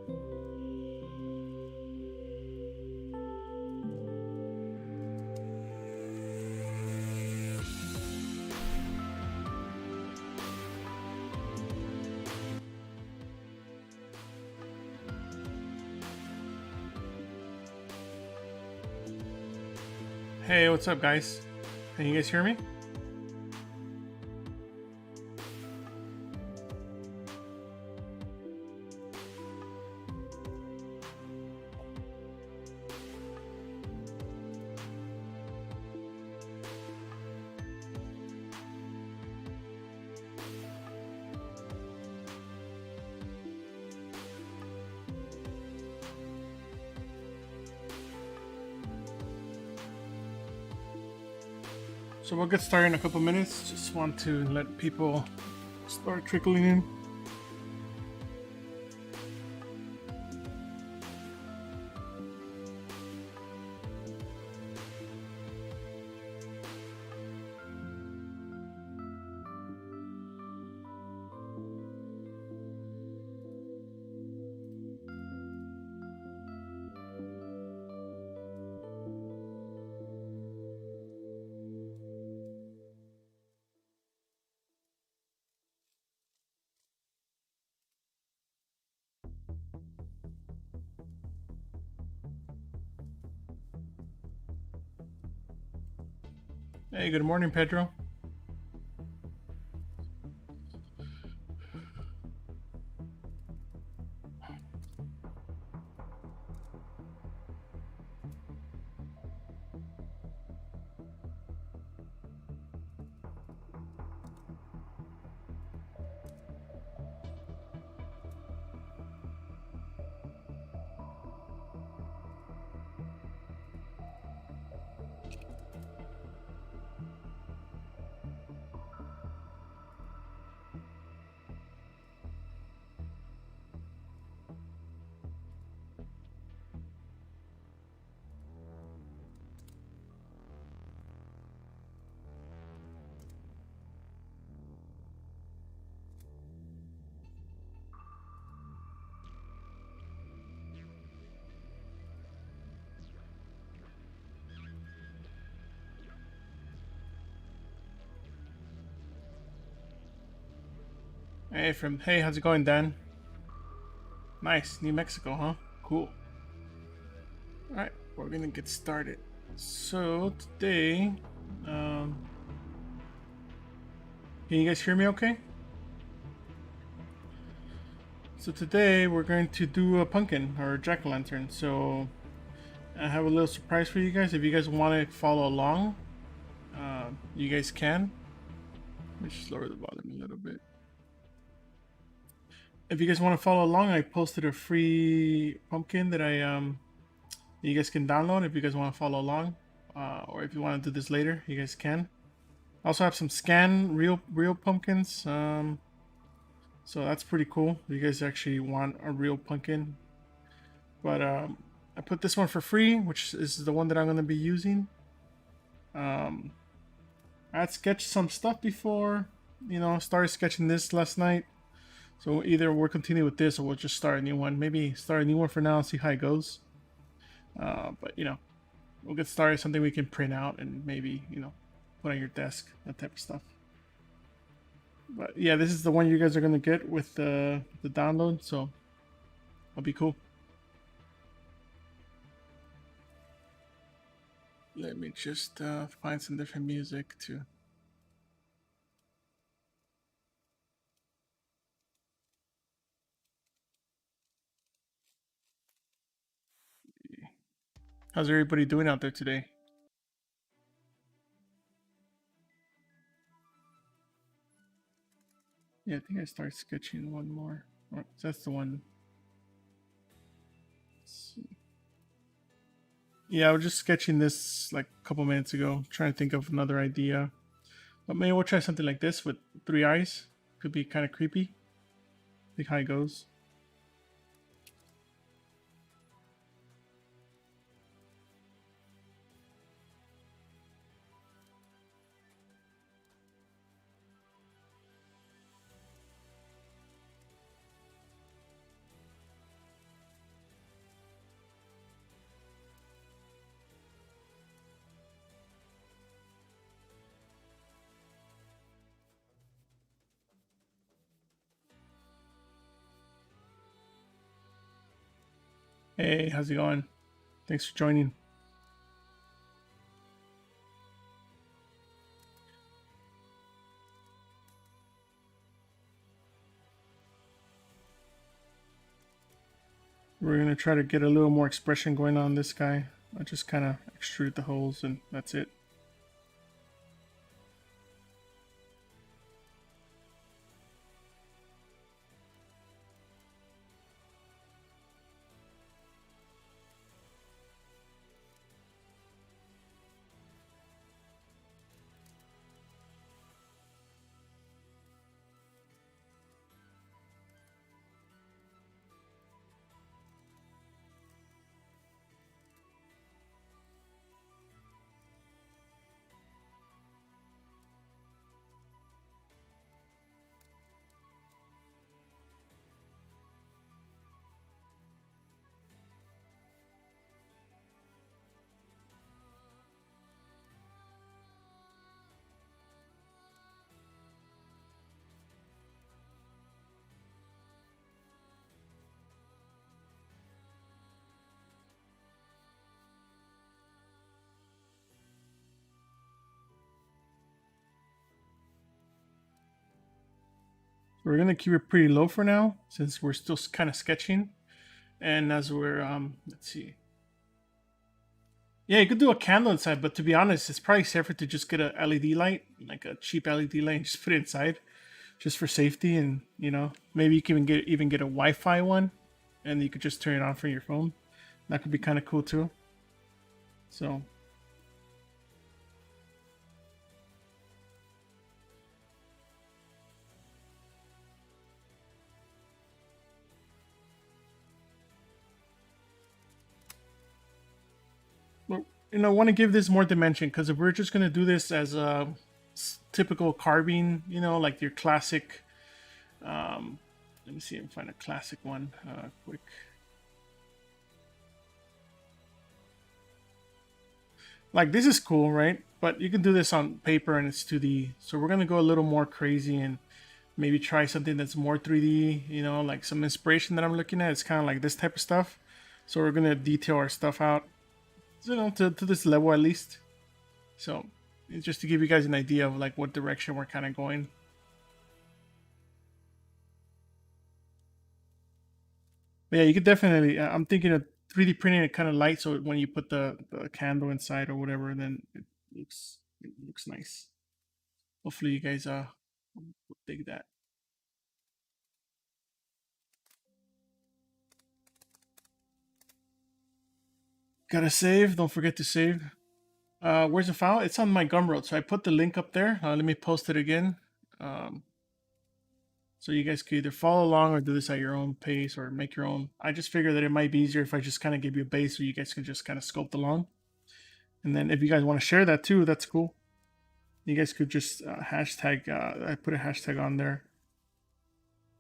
Hey, what's up, guys? Can you guys hear me? So we'll get started in a couple minutes. Just want to let people start trickling in. Hey, good morning, Pedro. Hey, how's it going, Dan? Nice, New Mexico, huh? Cool. All right, we're gonna get started. So today, can you guys hear me? Okay. So today we're going to do a pumpkin or jack-o'-lantern. So I have a little surprise for you guys. If you guys want to follow along, you guys can. Let me just lower the volume a little bit. If you guys want to follow along, I posted a free pumpkin that you guys can download if you guys want to follow along, or if you want to do this later, you guys can. I also have some scan real pumpkins, so that's pretty cool. You guys actually want a real pumpkin, but I put this one for free, which is the one that I'm going to be using. I had sketched some stuff before, started sketching this last night. So either we'll continue with this or we'll just start a new one. Maybe start a new one for now and see how it goes. But we'll get started, something we can print out and maybe, put on your desk, that type of stuff. But yeah, this is the one you guys are going to get with the download, so it'll be cool. Let me just find some different music too. How's everybody doing out there today? Yeah, I think I started sketching one more. Oh, that's the one. Let's see. Yeah, I was just sketching this like a couple minutes ago, trying to think of another idea. But maybe we'll try something like this with 3 eyes. Could be kind of creepy. See how it goes. Hey, how's it going? Thanks for joining. We're gonna try to get a little more expression going on this guy. I just kind of extrude the holes and that's it. So we're gonna keep it pretty low for now since we're still kind of sketching. And as we're let's see. Yeah, you could do a candle inside, but to be honest, it's probably safer to just get a LED light, like a cheap LED light, and just put it inside, just for safety. And maybe you can even get a Wi-Fi one, and you could just turn it on from your phone. That could be kind of cool too. So want to give this more dimension, because if we're just going to do this as a typical carving, like your classic, let me see if I can find a classic one quick. Like, this is cool, right? But you can do this on paper and it's 2D. So we're going to go a little more crazy and maybe try something that's more 3D, like some inspiration that I'm looking at. It's kind of like this type of stuff. So we're going to detail our stuff out, to this level at least. So it's just to give you guys an idea of like what direction we're kind of going. But yeah, you could definitely, I'm thinking of 3D printing it kind of light, so when you put the candle inside or whatever, then it looks nice. Hopefully you guys dig that. Gotta save. Don't forget to save. Where's the file? It's on my Gumroad, so I put the link up there. Let me post it again. Um, so you guys can either follow along or do this at your own pace or make your own. I just figured that it might be easier if I just kind of give you a base so you guys can just kind of sculpt along. And then if you guys want to share that too, that's cool. You guys could just hashtag, I put a hashtag on there.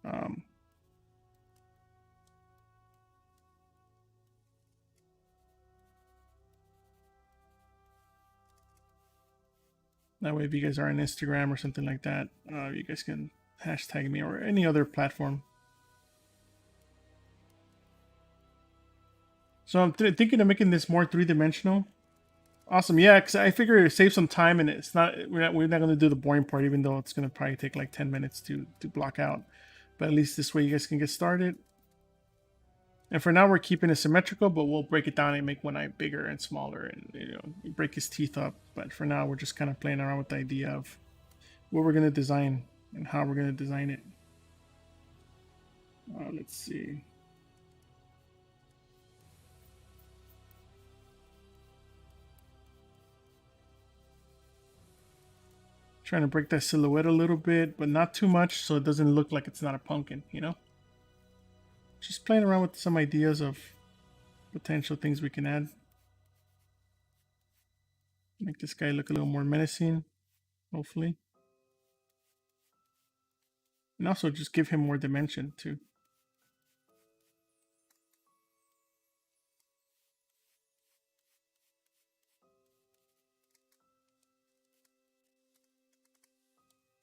Um, that way, if you guys are on Instagram or something like that, you guys can hashtag me or any other platform. So I'm thinking of making this more three-dimensional. Awesome, yeah, because I figure it saves some time, and it's not we're not going to do the boring part, even though it's going to probably take like 10 minutes to block out. But at least this way you guys can get started. And for now, we're keeping it symmetrical, but we'll break it down and make one eye bigger and smaller, and break his teeth up. But for now, we're just kind of playing around with the idea of what we're going to design and how we're going to design it. Let's see. Trying to break that silhouette a little bit, but not too much, so it doesn't look like it's not a pumpkin, Just playing around with some ideas of potential things we can add. Make this guy look a little more menacing, hopefully. And also just give him more dimension too.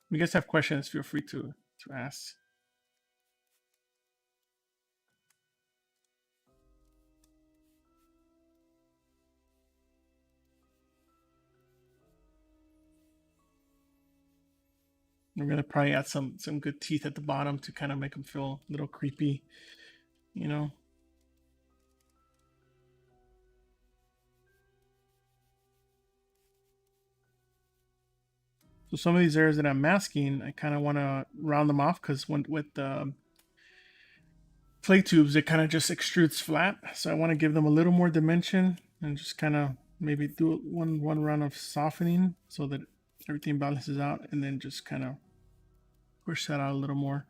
If you guys have questions, feel free to ask. We're gonna probably add some good teeth at the bottom to kind of make them feel a little creepy, you know. So some of these areas that I'm masking, I kind of want to round them off because with the clay tubes, it kind of just extrudes flat. So I want to give them a little more dimension and just kind of maybe do one round of softening so that everything balances out, and then just kind of push that out a little more.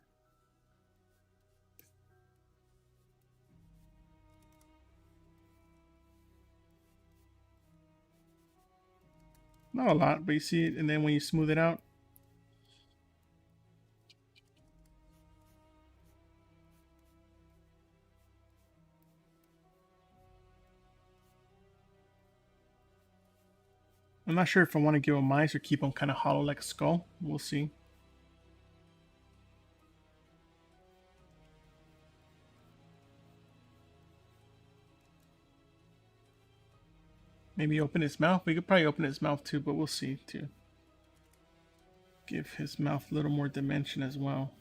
Not a lot, but you see it, and then when you smooth it out, I'm not sure if I want to give them eyes or keep them kind of hollow like a skull. We'll see. Maybe open his mouth. We could probably open his mouth too, but we'll see too. Give his mouth a little more dimension as well.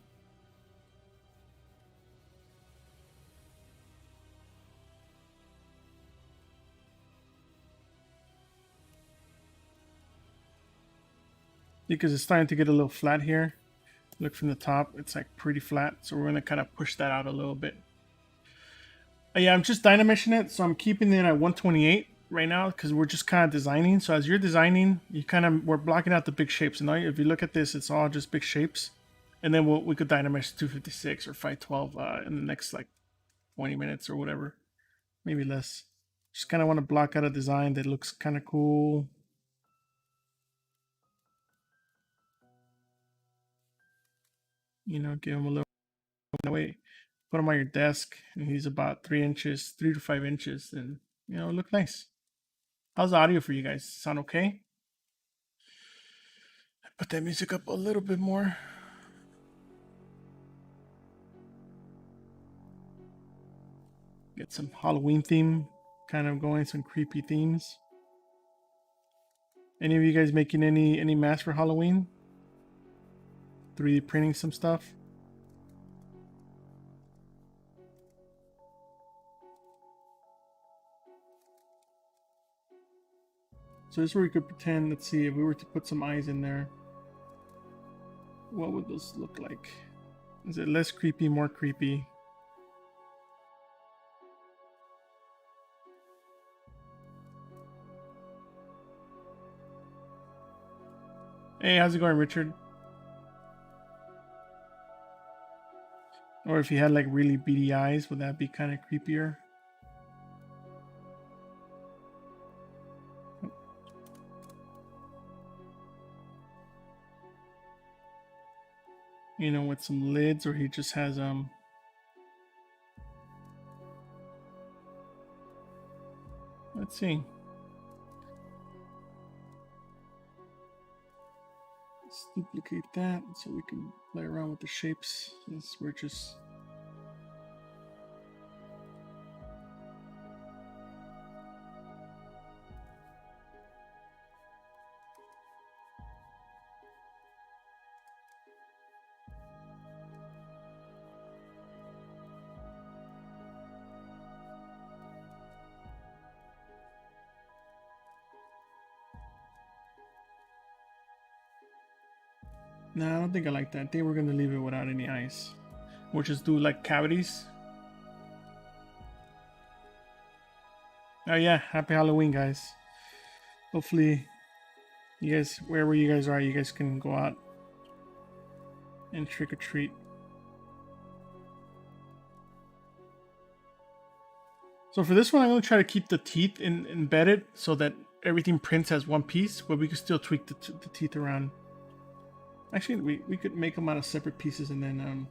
Because it's starting to get a little flat here. Look from the top, it's like pretty flat. So we're gonna kind of push that out a little bit. Yeah, I'm just dynameshing it. So I'm keeping it at 128 right now because we're just kind of designing. So as you're designing, we're blocking out the big shapes. And now if you look at this, it's all just big shapes. And then we could dynamesh 256 or 512 in the next like 20 minutes or whatever. Maybe less. Just kind of want to block out a design that looks kind of cool. You know, give him a little weight. Put him on your desk, and he's about 3 inches, 3 to 5 inches, and you know, look nice. How's the audio for you guys? Sound okay? Put that music up a little bit more. Get some Halloween theme kind of going, some creepy themes. Any of you guys making any masks for Halloween? 3D printing some stuff? So this is where we could pretend, let's see, if we were to put some eyes in there, what would those look like? Is it less creepy, more creepy? Hey, how's it going, Richard? Or if you had like really beady eyes, would that be kind of creepier? You know, with some lids, or he just has let's see. Let's duplicate that so we can play around with the shapes since we're just no, I don't think I like that. I think we're gonna leave it without any eyes. We'll just do like cavities. Oh yeah, happy Halloween, guys. Hopefully you guys, wherever you guys are, you guys can go out and trick or treat. So for this one, I'm gonna try to keep the teeth embedded so that everything prints as one piece, but we can still tweak the teeth around. Actually, we could make them out of separate pieces and then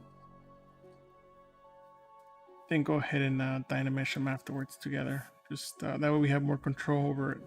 go ahead and dynamesh them afterwards together. Just that way we have more control over it.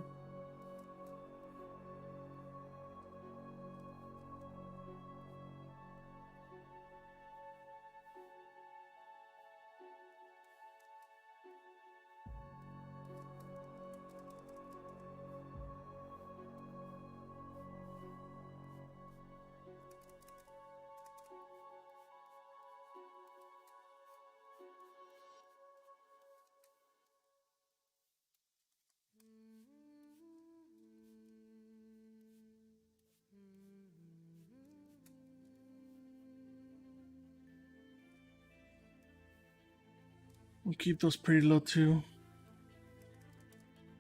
We'll keep those pretty low too.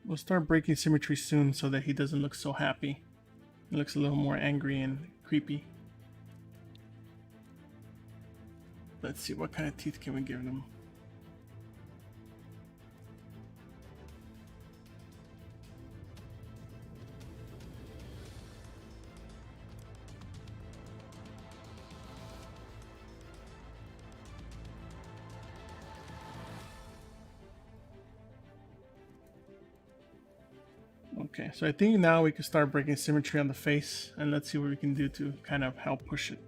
We'll start breaking symmetry soon so that he doesn't look so happy. He looks a little more angry and creepy. Let's see, what kind of teeth can we give him? Okay, so I think now we can start breaking symmetry on the face, and let's see what we can do to kind of help push it.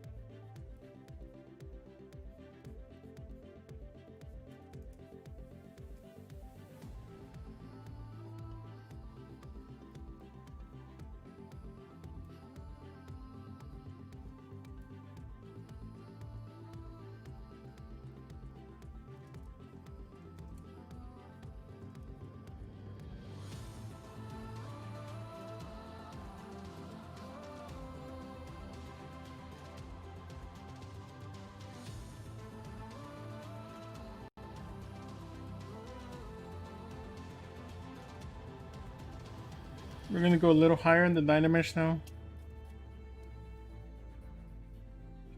We're gonna go a little higher in the Dynamesh now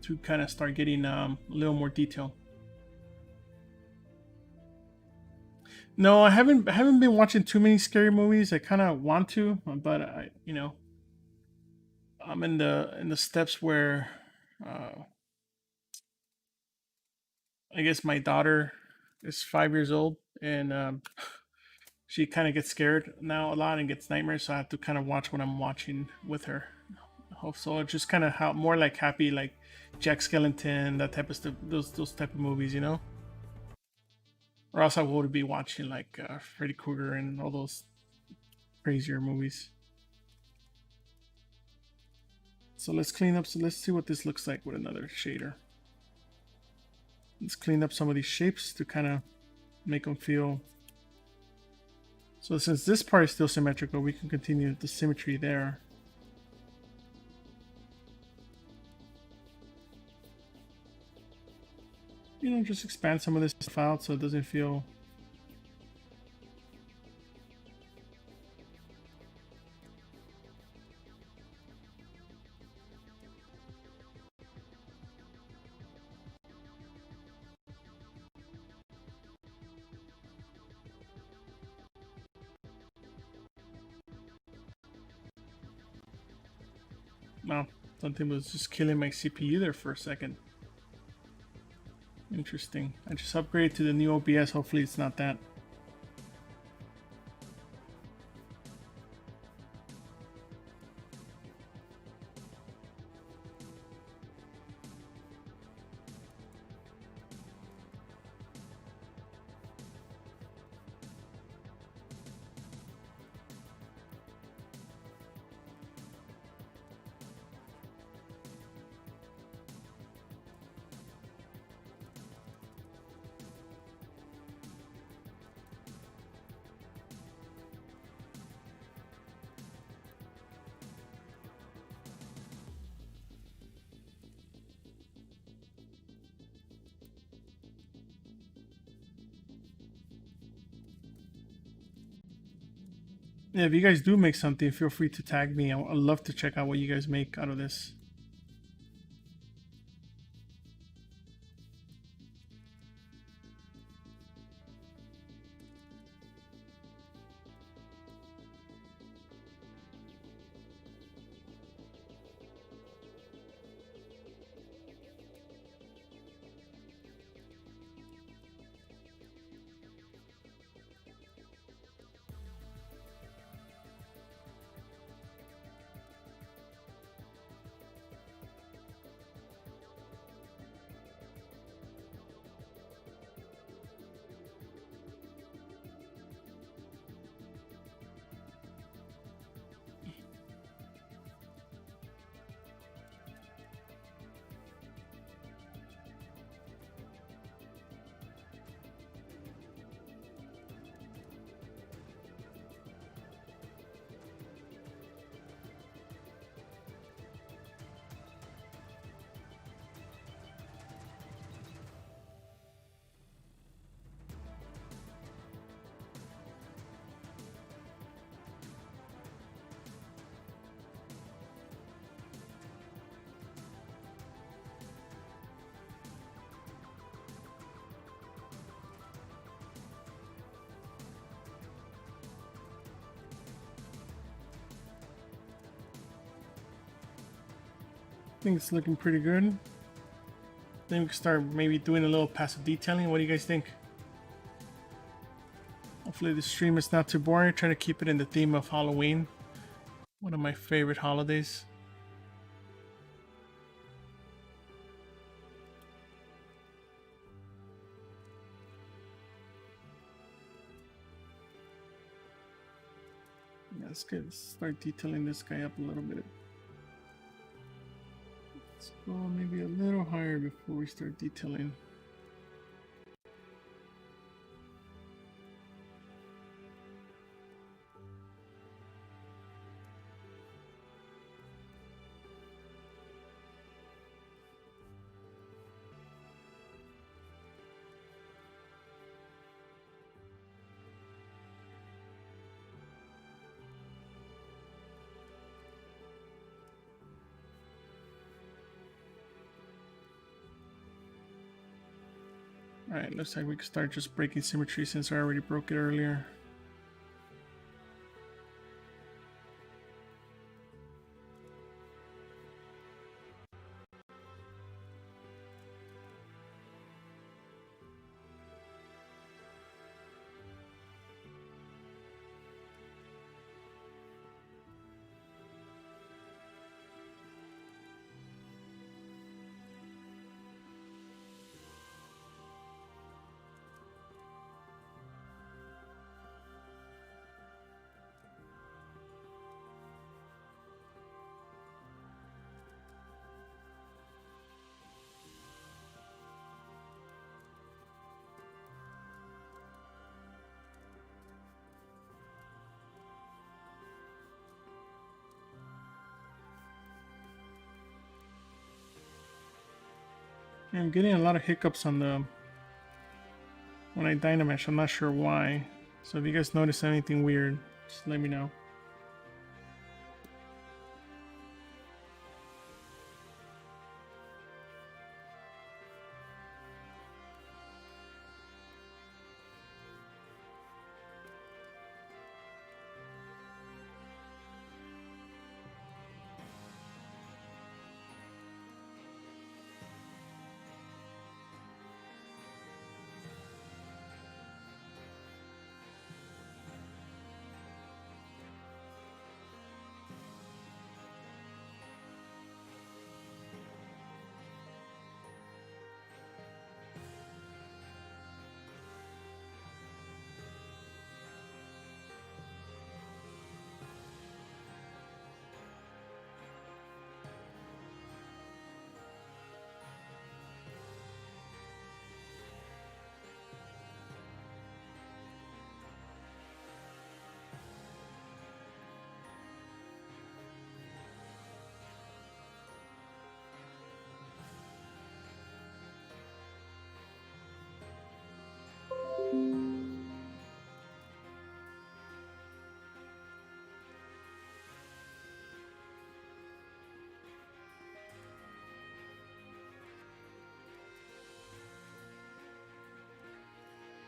to kind of start getting a little more detail. No, I haven't been watching too many scary movies. I kind of want to, but I'm in the steps where I guess my daughter is 5 years old, and she kind of gets scared now a lot and gets nightmares. So I have to kind of watch what I'm watching with her. So it's just kind of more like happy, like Jack Skellington, that type of stuff. Those type of movies, you know. Or else I would be watching like Freddy Krueger and all those crazier movies. So let's clean up. So let's see what this looks like with another shader. Let's clean up some of these shapes to kind of make them feel. So since this part is still symmetrical, we can continue the symmetry there. You know, just expand some of this stuff out so it doesn't feel. Wow, something was just killing my CPU there for a second. Interesting. I just upgraded to the new OBS. Hopefully it's not that. Yeah, if you guys do make something, feel free to tag me. I'd love to check out what you guys make out of this. think it's looking pretty good. Then we can start maybe doing a little passive detailing. What do you guys think? Hopefully the stream is not too boring. Trying to keep it in the theme of Halloween. One of my favorite holidays. Yeah, let's start detailing this guy up a little bit. Let's go maybe a little higher before we start detailing. Alright, looks like we can start just breaking symmetry since I already broke it earlier. I'm getting a lot of hiccups on the when I dynamesh. I'm not sure why. So if you guys notice anything weird, just let me know.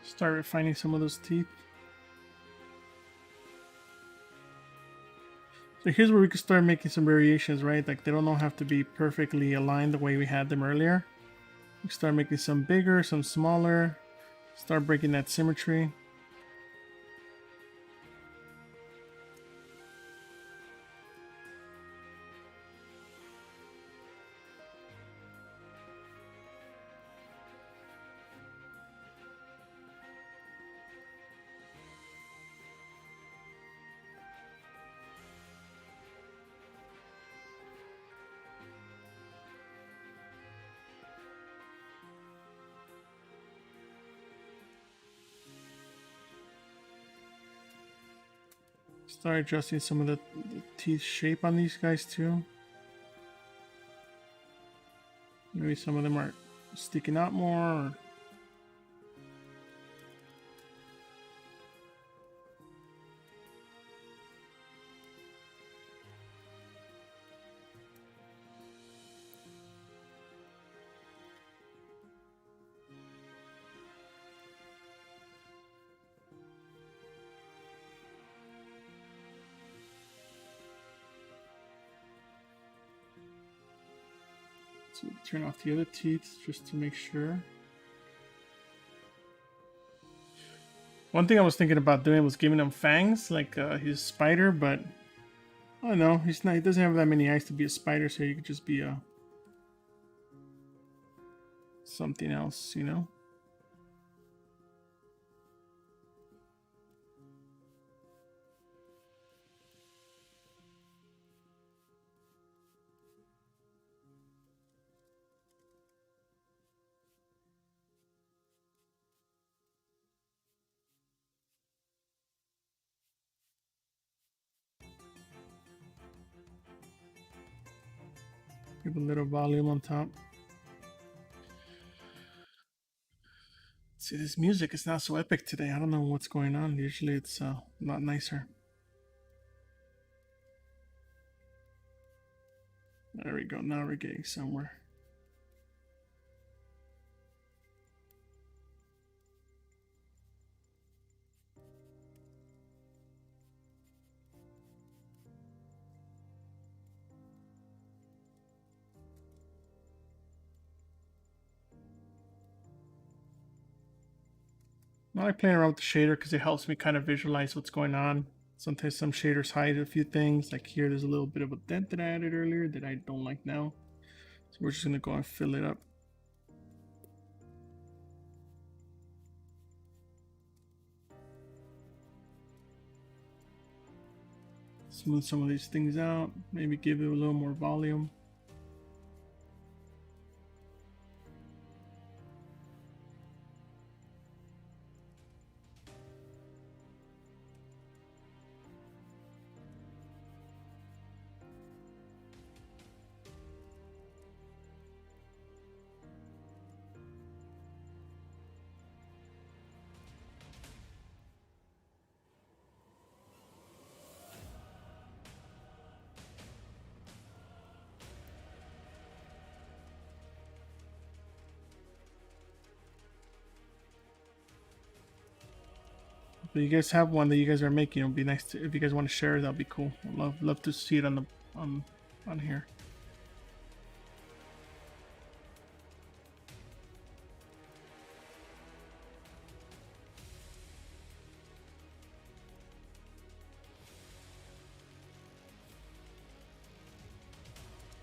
Start refining some of those teeth. So here's where we can start making some variations, right? Like they don't all have to be perfectly aligned the way we had them earlier. We can start making some bigger, some smaller. Start breaking that symmetry. Start adjusting some of the teeth shape on these guys too. Maybe some of them are sticking out more. Or So turn off the other teeth just to make sure. One thing I was thinking about doing was giving him fangs like his spider, but I don't know. He's not. He doesn't have that many eyes to be a spider, so he could just be a something else, you know. Give a little volume on top. See, this music is not so epic today. I don't know what's going on. Usually it's a lot nicer. There we go. Now we're getting somewhere. I like playing around with the shader because it helps me kind of visualize what's going on. Sometimes some shaders hide a few things. Like here, there's a little bit of a dent that I added earlier that I don't like now. So we're just going to go and fill it up. Smooth some of these things out. Maybe give it a little more volume. If you guys have one that you guys are making, it'll be nice to, if you guys want to share, that'll be cool. I'd love to see it on the on here.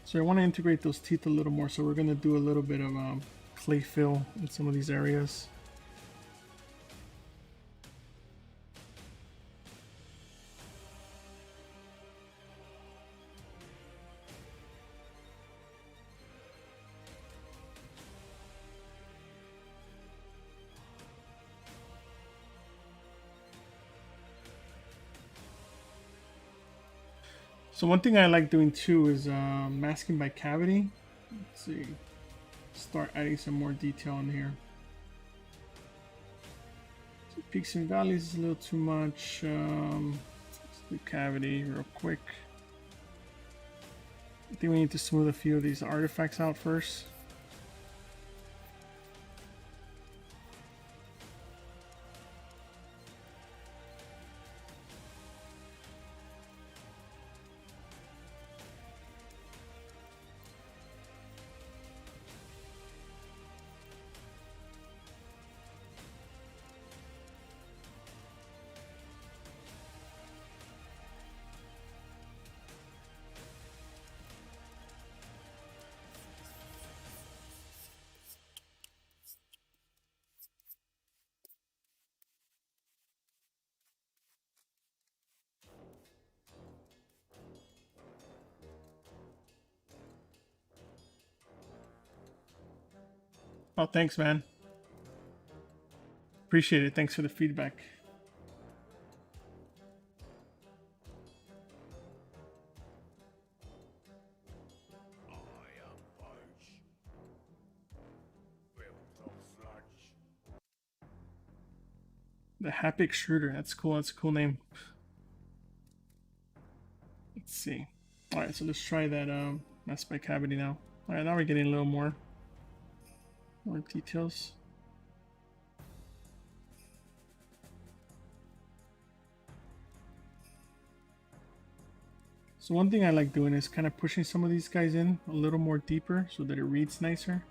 So I want to integrate those teeth a little more, so we're going to do a little bit of clay fill in some of these areas. So one thing I like doing too is masking by cavity. Let's see, start adding some more detail in here. So peaks and valleys is a little too much. Let's do cavity real quick. I think we need to smooth a few of these artifacts out first. Oh, thanks, man. Appreciate it. Thanks for the feedback. The Happy Extruder. That's cool. That's a cool name. Let's see. All right, so let's try that mask by cavity now. All right, now we're getting a little more details. So one thing I like doing is kind of pushing some of these guys in a little more deeper so that it reads nicer.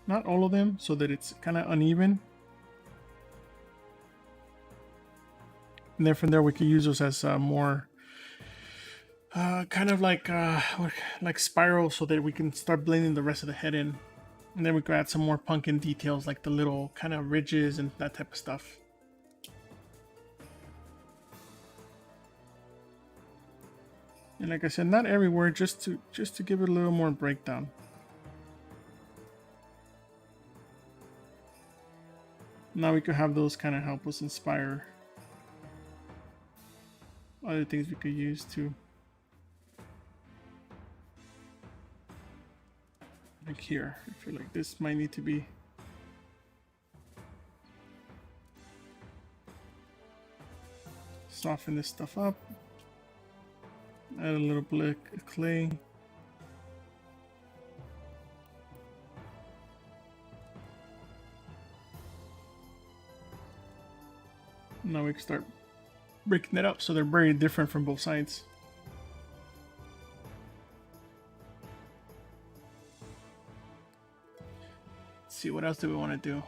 Not all of them, so that it's kind of uneven. And then from there we can use those as more kind of like spirals, so that we can start blending the rest of the head in. And then we can add some more pumpkin details like the little kind of ridges and that type of stuff. And like I said, not everywhere, just to give it a little more breakdown. Now we could have those kind of help us inspire other things we could use too. Like here, I feel like this might need to be soften this stuff up. Add a little bit of clay. Now we can start breaking it up so they're very different from both sides. Let's see, what else do we want to do?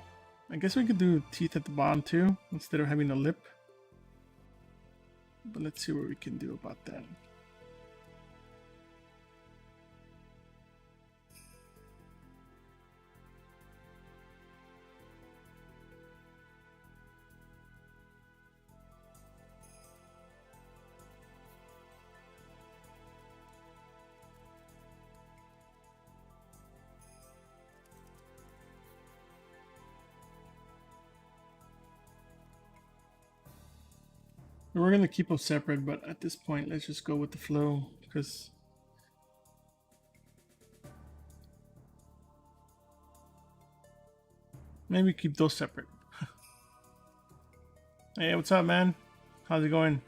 I guess we could do teeth at the bottom too, instead of having a lip. But let's see what we can do about that. We're going to keep them separate, but at this point, let's just go with the flow, because maybe keep those separate. Hey, what's up, man? How's it going?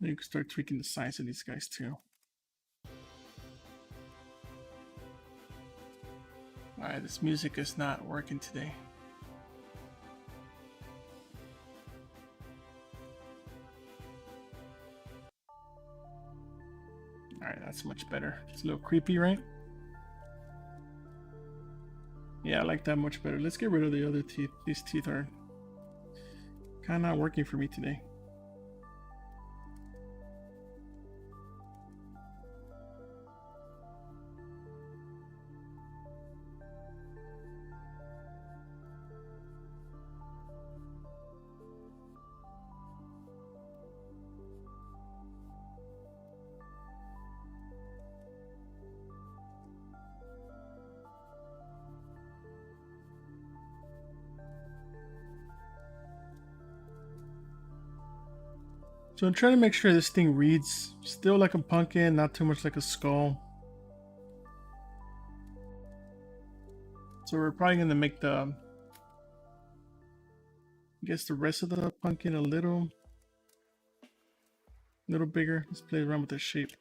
You can start tweaking the size of these guys too. Alright, this music is not working today. Alright, that's much better. It's a little creepy, right? Yeah, I like that much better. Let's get rid of the other teeth. These teeth are kind of not working for me today. So I'm trying to make sure this thing reads still like a pumpkin, not too much like a skull. So we're probably going to make the, I guess, the rest of the pumpkin a little bigger. Let's play around with the shape.